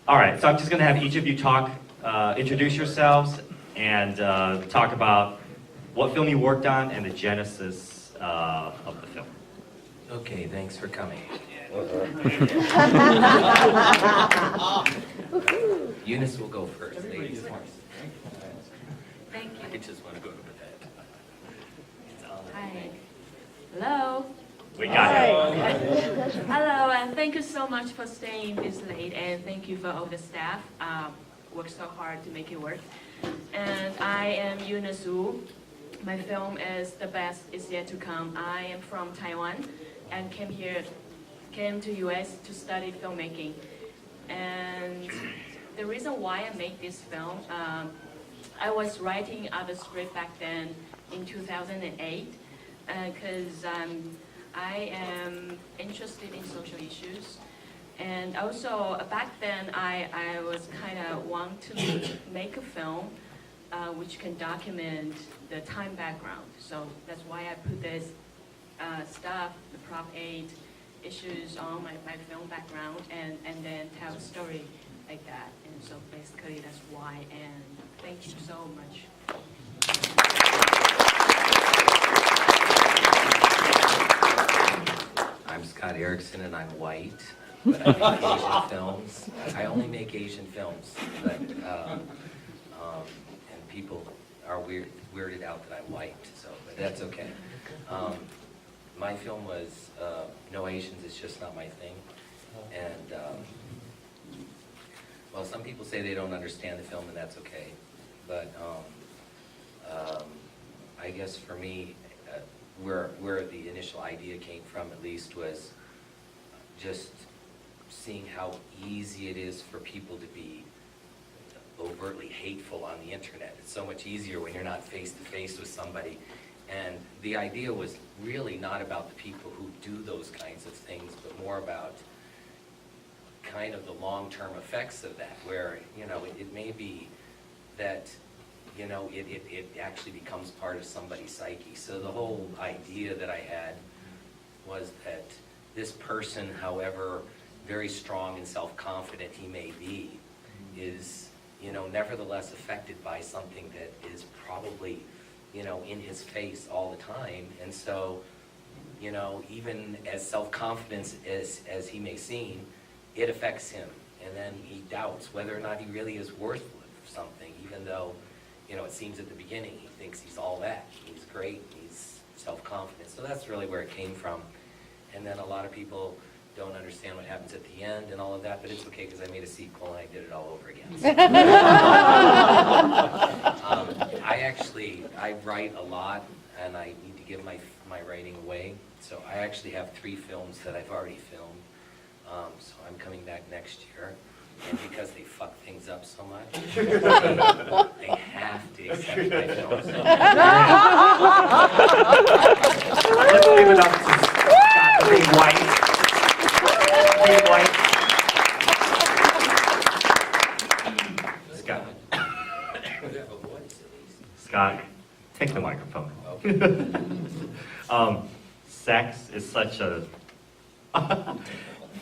All right, so I'm just going to have each of you talk, introduce yourselves, and talk about what film you worked on and the genesis of the film. Okay, thanks for coming. Eunice will go first. Ladies first. Thank you. I just want to go to bed. Hi. Hello. We got it. Hello, and thank you so much for staying this late, and thank you for all the staff. Worked so hard to make it work. And I am Eunice Wu. My film is The Best Is Yet to Come. I am from Taiwan and came to US to study filmmaking. And the reason why I made this film, I was writing other script back then in 2008 because I am interested in social issues. And also back then I was kind of want to make a film which can document the time background. So that's why I put this stuff, the Prop 8 issues on my film background and then tell a story like that. And so basically that's why, and thank you so much. I'm Scott Eriksson and I'm white, but I make Asian films. I only make Asian films, but and people are weirded out that I'm white, so but that's okay. My film was No Asians, It's Just Not My Thing, and well, some people say they don't understand the film, and that's okay, but I guess for me, where the initial idea came from, at least, was just seeing how easy it is for people to be overtly hateful on the internet. It's so much easier when you're not face to face with somebody. And the idea was really not about the people who do those kinds of things, but more about kind of the long-term effects of that, where, you know, it may be that, you know, it actually becomes part of somebody's psyche. So the whole idea that I had was that this person, however very strong and self-confident he may be, is, you know, nevertheless affected by something that is probably, you know, in his face all the time. And so, you know, even as self-confident as he may seem, it affects him. And then he doubts whether or not he really is worth something, even though, you know, it seems at the beginning he thinks he's all that. He's great, he's self-confident. So that's really where it came from. And then a lot of people don't understand what happens at the end and all of that, but it's okay because I made a sequel and I did it all over again. So. I write a lot and I need to give my writing away. So I actually have 3 films that I've already filmed. So I'm coming back next year. And because they fuck things up so much, they have to accept my films. Let's give it up to Scott, the big white. Big white. Scott. Scott, take the microphone. Okay. Sex is such a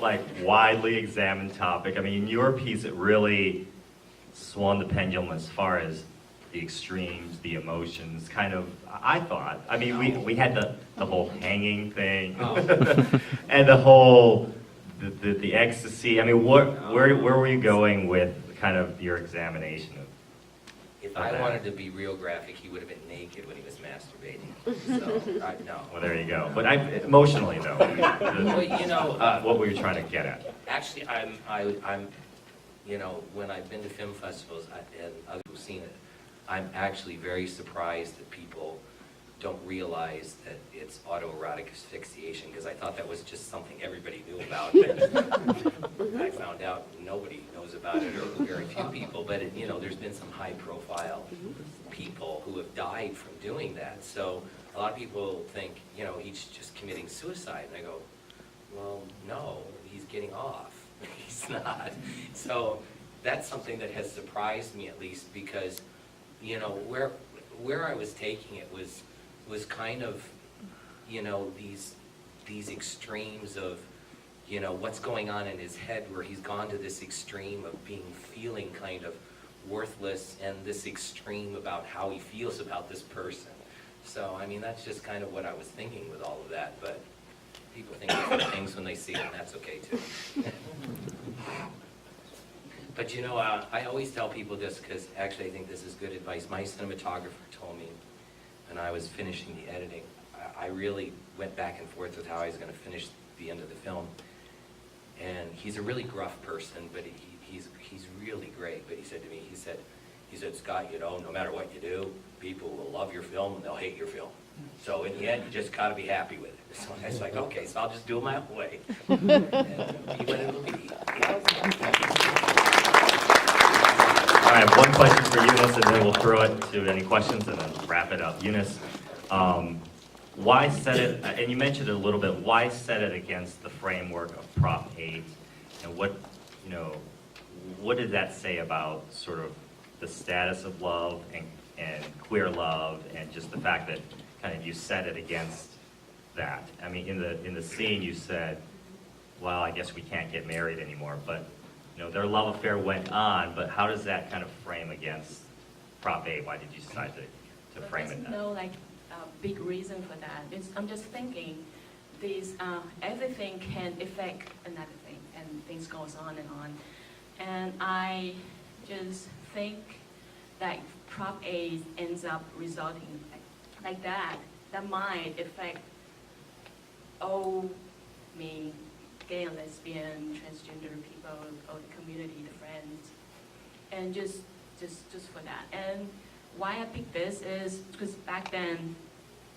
like widely examined topic. I mean, in your piece, it really swung the pendulum as far as the extremes, the emotions, kind of, I thought. I mean, we had the whole hanging thing, and the whole, the ecstasy. I mean, where were you going with kind of your examination of If I wanted to be real graphic, he would have been naked when he was masturbating. So, no. Well, there you go. But emotionally, though, Well, you know, what were you trying to get at? actually, I'm, you know, when I've been to film festivals and others who've seen it, I'm actually very surprised that people don't realize that it's autoerotic asphyxiation, because I thought that was just something everybody knew about. And I found out nobody knows about it, or very few people, but it, you know, there's been some high-profile people who have died from doing that. So a lot of people think, you know, he's just committing suicide, and I go, well, no, he's getting off. He's not. So that's something that has surprised me, at least, because, you know, where I was taking it was kind of, you know, these extremes of you know, what's going on in his head where he's gone to this extreme of feeling kind of worthless, and this extreme about how he feels about this person. So, I mean, that's just kind of what I was thinking with all of that, but people think different things when they see it, and that's okay too. But you know, I always tell people this, because actually I think this is good advice. My cinematographer told me when I was finishing the editing, I really went back and forth with how I was going to finish the end of the film. And he's a really gruff person, but he's really great. But he said to me, he said, Scott, you know, no matter what you do, people will love your film and they'll hate your film. So in the end, you just got to be happy with it. So I was like, okay, so I'll just do it my own way. And be what it'll be. All right, one question for Eunice, and then we'll throw it to any questions and then wrap it up. Eunice, why set it, and you mentioned it a little bit, why set it against the framework of Prop 8? And what, you know, what did that say about sort of the status of love and queer love, and just the fact that kind of you set it against that? I mean, in the scene you said, well, I guess we can't get married anymore, but you know, their love affair went on, but how does that kind of frame against Prop 8? Why did you decide to frame it that? There's no like big reason for that. I'm just thinking these everything can affect another thing, and things goes on and on. And I just think that Prop 8 ends up resulting like that. That might affect all me, gay and lesbian, transgender people, or the community, the friends, and just for that. And why I picked this is because back then,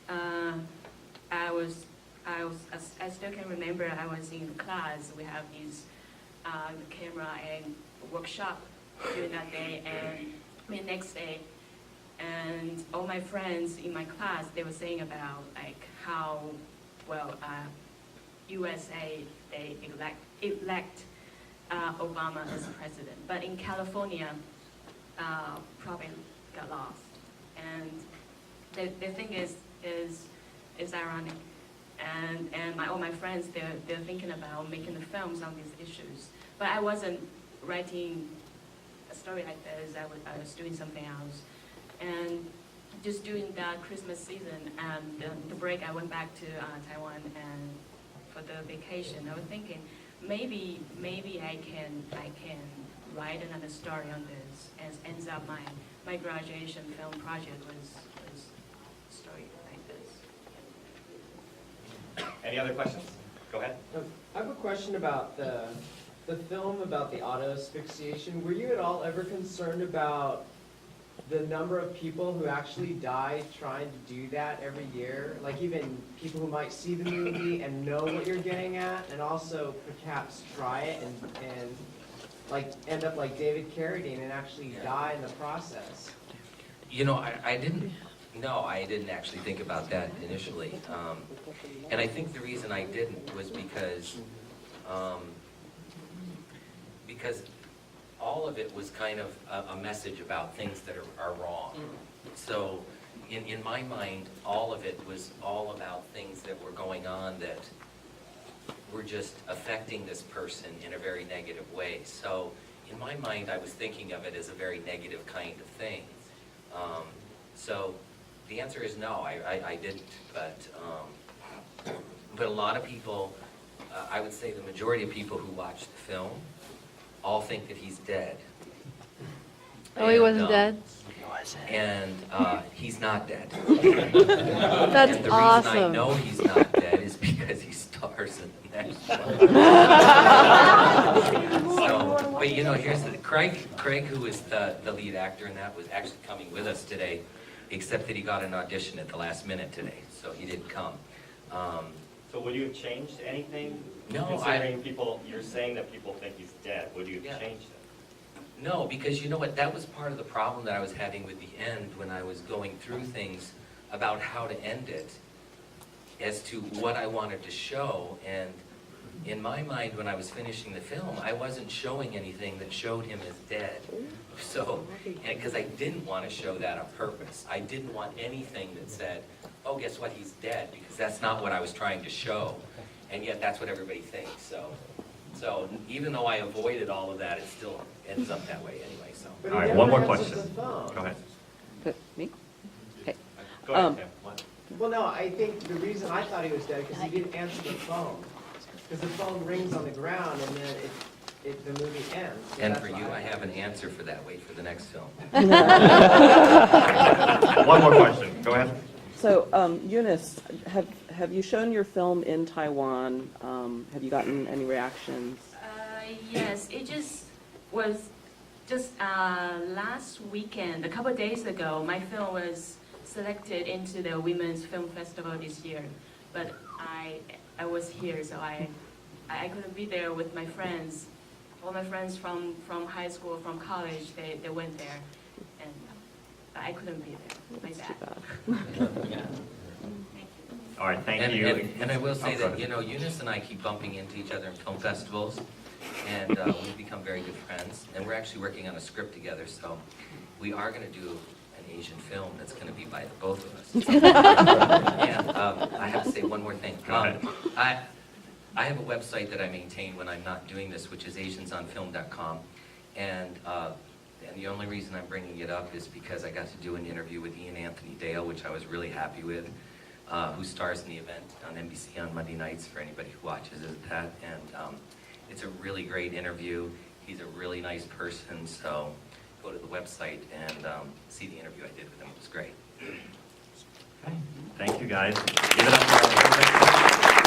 I still can remember I was in class. We have these camera and workshop during that day, and next day, and all my friends in my class, they were saying about like how well USA they elect Obama as president, but in California, probably got lost, and the thing is ironic, and all my friends they're thinking about making the films on these issues, but I wasn't writing a story like this. I was doing something else, and just during that Christmas season and the break, I went back to Taiwan and for the vacation. I was thinking maybe I can write another story on this, and ends up my graduation film project was a story like this. Any other questions? Go ahead. I have a question about the film about the auto asphyxiation. Were you at all ever concerned about the number of people who actually die trying to do that every year? Like even people who might see the movie and know what you're getting at, and also perhaps try it and like end up like David Carradine and actually die in the process. You know, I didn't actually think about that initially. And I think the reason I didn't was because all of it was kind of a message about things that are wrong. So in my mind, all of it was all about things that were going on that were just affecting this person in a very negative way. So in my mind, I was thinking of it as a very negative kind of thing. So the answer is no, I didn't. But a lot of people, I would say the majority of people who watch the film, all think that he's dead. Oh, he wasn't dead? And he's not dead. That's and the awesome. reason I know he's not dead is because he stars in the next one. So, but you know, here's the Craig, who is the lead actor in that, was actually coming with us today, except that he got an audition at the last minute today, so he didn't come. So would you have changed anything? No, Considering you're saying that people think he's dead, would you have changed it? No, because you know what, that was part of the problem that I was having with the end when I was going through things about how to end it, as to what I wanted to show. And in my mind, when I was finishing the film, I wasn't showing anything that showed him as dead. So, because I didn't want to show that on purpose. I didn't want anything that said, oh, guess what, he's dead, because that's not what I was trying to show. and yet that's what everybody thinks, so even though I avoided all of that, it still ends up that way anyway, so. But All he right, never one more answers question. the phone. Go ahead. Me? Okay. Go ahead, Um, Tim. What? Well, no, I think the reason I thought he was dead, because he didn't answer the phone. Because the phone rings on the ground, and then the movie ends. So And that's for why you, I have an answer for that, wait for the next film. One more question. Go ahead. So, Eunice, have you shown your film in Taiwan? Have you gotten any reactions? Yes, it just was last weekend, a couple of days ago, my film was selected into the Women's Film Festival this year. But I was here, so I couldn't be there with my friends. All my friends from high school, from college, they went there, and I couldn't be there. My That's too bad. bad. All right, thank you. And I will say Oh, go that, ahead. Eunice and I keep bumping into each other in film festivals, and we've become very good friends, and we're actually working on a script together, so we are going to do an Asian film that's going to be by the both of us. And I have to say one more thing. Go ahead. I have a website that I maintain when I'm not doing this, which is asiansonfilm.com, and the only reason I'm bringing it up is because I got to do an interview with Ian Anthony Dale, which I was really happy with, who stars in the event on NBC on Monday nights for anybody who watches that, and it's a really great interview. He's a really nice person, so go to the website and see the interview I did with him. It was great. Okay. Thank you, guys. Give it up for our